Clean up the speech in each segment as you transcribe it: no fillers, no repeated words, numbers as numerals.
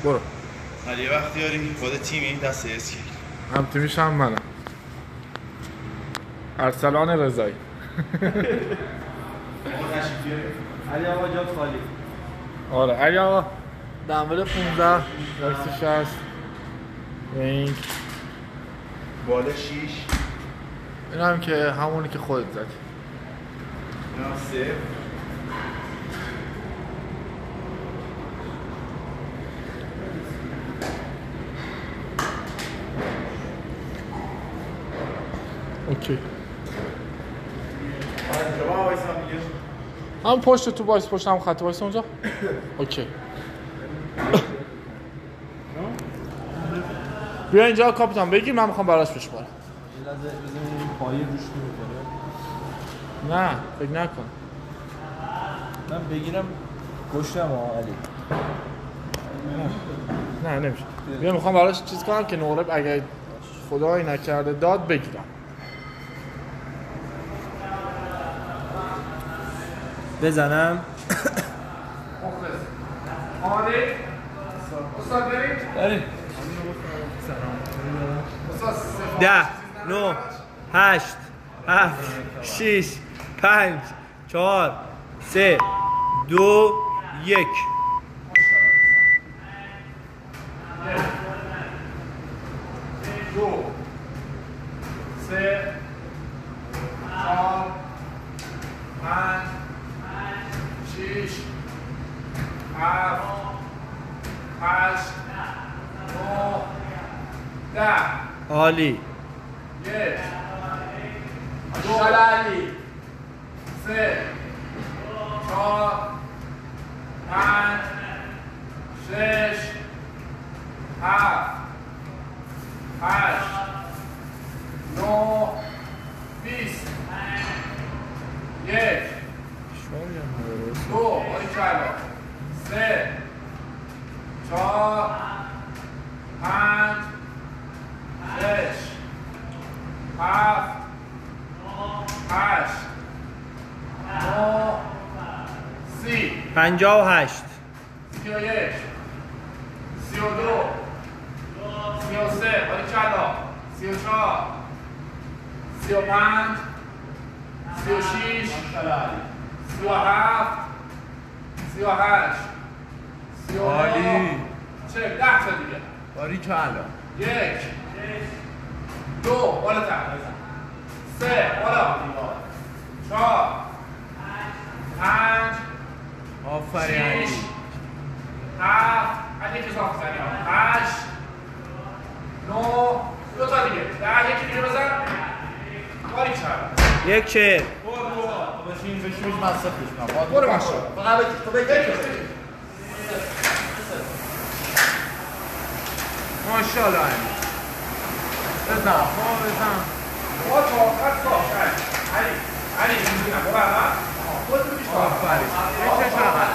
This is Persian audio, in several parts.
برو. علی بختیاری خود تیمی دست اسکی. هم تیمیش هم منم. ارسلان رضایی. علی آقا جات خالی. آره علی آقا دنبال 15 راکس 60 وینگ بالا 6 این هم که همونی که خودت زدی. اینا 3 اوکی. آنجا وایسا میگه هم پشت تو وایس، پشت هم خط وایس اونجا. اوکی. بیا اینجا کاپیتان بگیر، من میخوام براش بشمارم. یه لحظه بزنیم این پایه روش میکنه. نه فکر نکن. من بگیرم گشتم علی. نه نمیشه. بیا میخوام براش چیز کنم که نقره اگه خدایی نکرده داد بگیرم. بزنم. آماده؟ استاد برید؟ 10 9 8 7 6 5 4 3 2 1 دو سه چهار پنج شیش هفت هشت نه ده عالی. یک دو علی سه چهار پنج شش هفت هشت نه 20 یک دو باریکلا سه چهار پنج شش هفت هشت نه 30 58 31 32 33 باریکلا 34 35 36 37 38 عالی. چه 10 تا دیگه باریکلا. یک دو بالاتر سه بالا چهار پنج آفرین علی. شیش هفت علی که صاف زنی هشت نه دو تا دیگه 10 یکی دیگه بزن باریکلا یک چهل. بشین مصرف بشین برو ماشا فقط تو بگیر ماشاءالله علی بزن بزن با تو آخر صاف علی میدونم برو اول خود رو بیشتر آفرین. چه شغل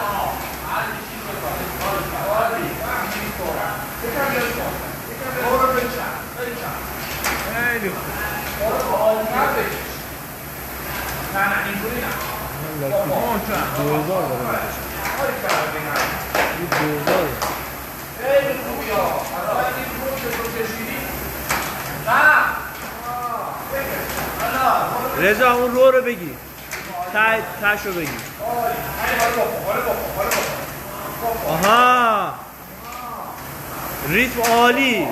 عالی فهمی کنم یکم بیاری کن برو بچن خیلی خوب. برو با آلمت بکش نه اینجوری نه دوزار داره این دوزار. خیلی خوبی ها حالا این رو که تو کشیدی نه رضا اون رو بگیر. تش رو بگیر. آها ریتم عالی.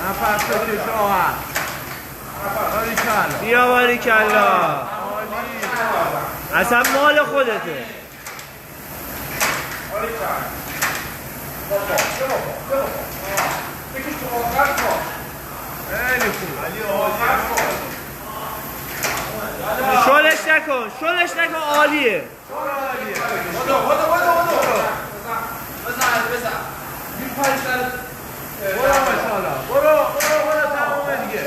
نفس بکش آهر باریکلا بیا باریکلا. اصلا مال خودته. خیلی خوب شلش نکن عالیه. برو تمامه دیگه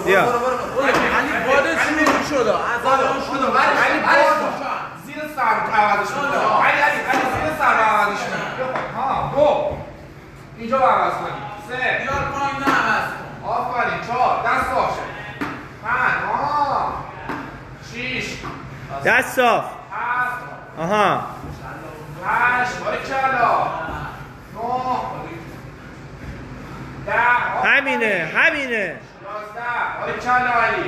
بیا علی باده شروع شده علی زیر سر عوضش میده علی زیر سر عوضش میده ها دو اینجا عوض کنی سه بیار پایین عوض کن آفرین چهار دست باشه پنج دست صاف. 7 آها 8 باریکلا 9 10 همینه همینه. 11 باریکلا علی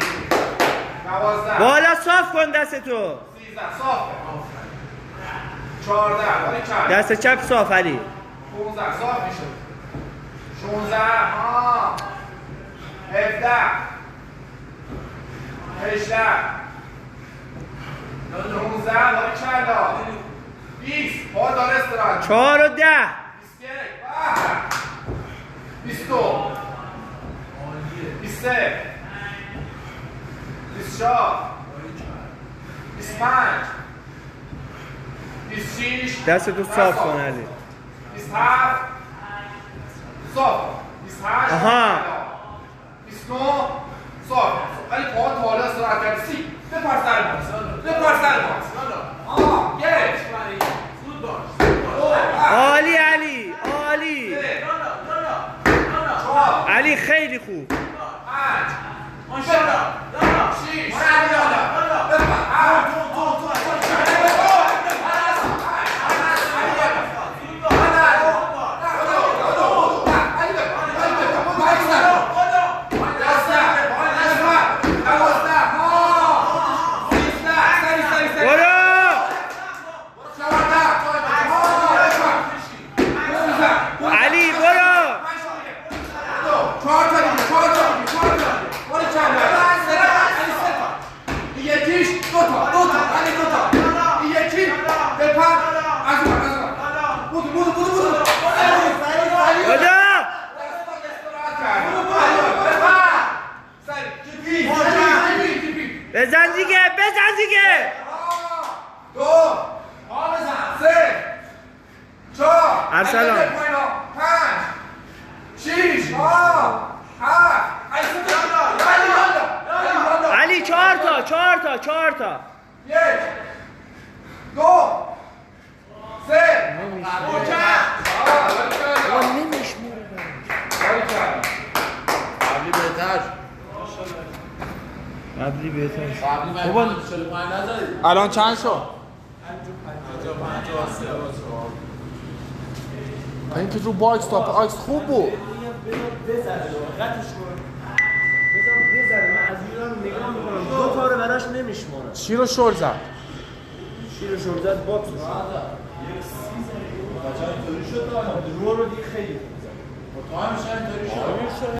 12 بالا صاف کن دست تو. 13 صاف 14 باریکلا دست چپ صاف علی. 15 صاف میشه 16 ها 17 18 19 باریکلا 20 پا داره استراحت 4 و 10. 22 23 24 25 26 دست تو صاف کن علی. 27 صاف 28 آها. 29 صاف ولی پا تا حالا استراحت کرد 30 بپر سر باز آها یک عالی علی عالی. علی خیلی خوب. 5 6 بپر بزن دیگه بزن دیگه. 2 3 4 ارسلان 5 6 7 علی 4 تا 4 تا 4 تا 1 2 3 قبلی بهتر. قبلی بهتر. قبلی 45 نزدی. الان چند شد؟ اینکه رو باکس تا باکس خوب بود. دو تا رو براش نمیشمارم. چی رو شل زد؟ شیر و شل زد باکس رو دیگه خیلی تو هم میشه اینطوری شد.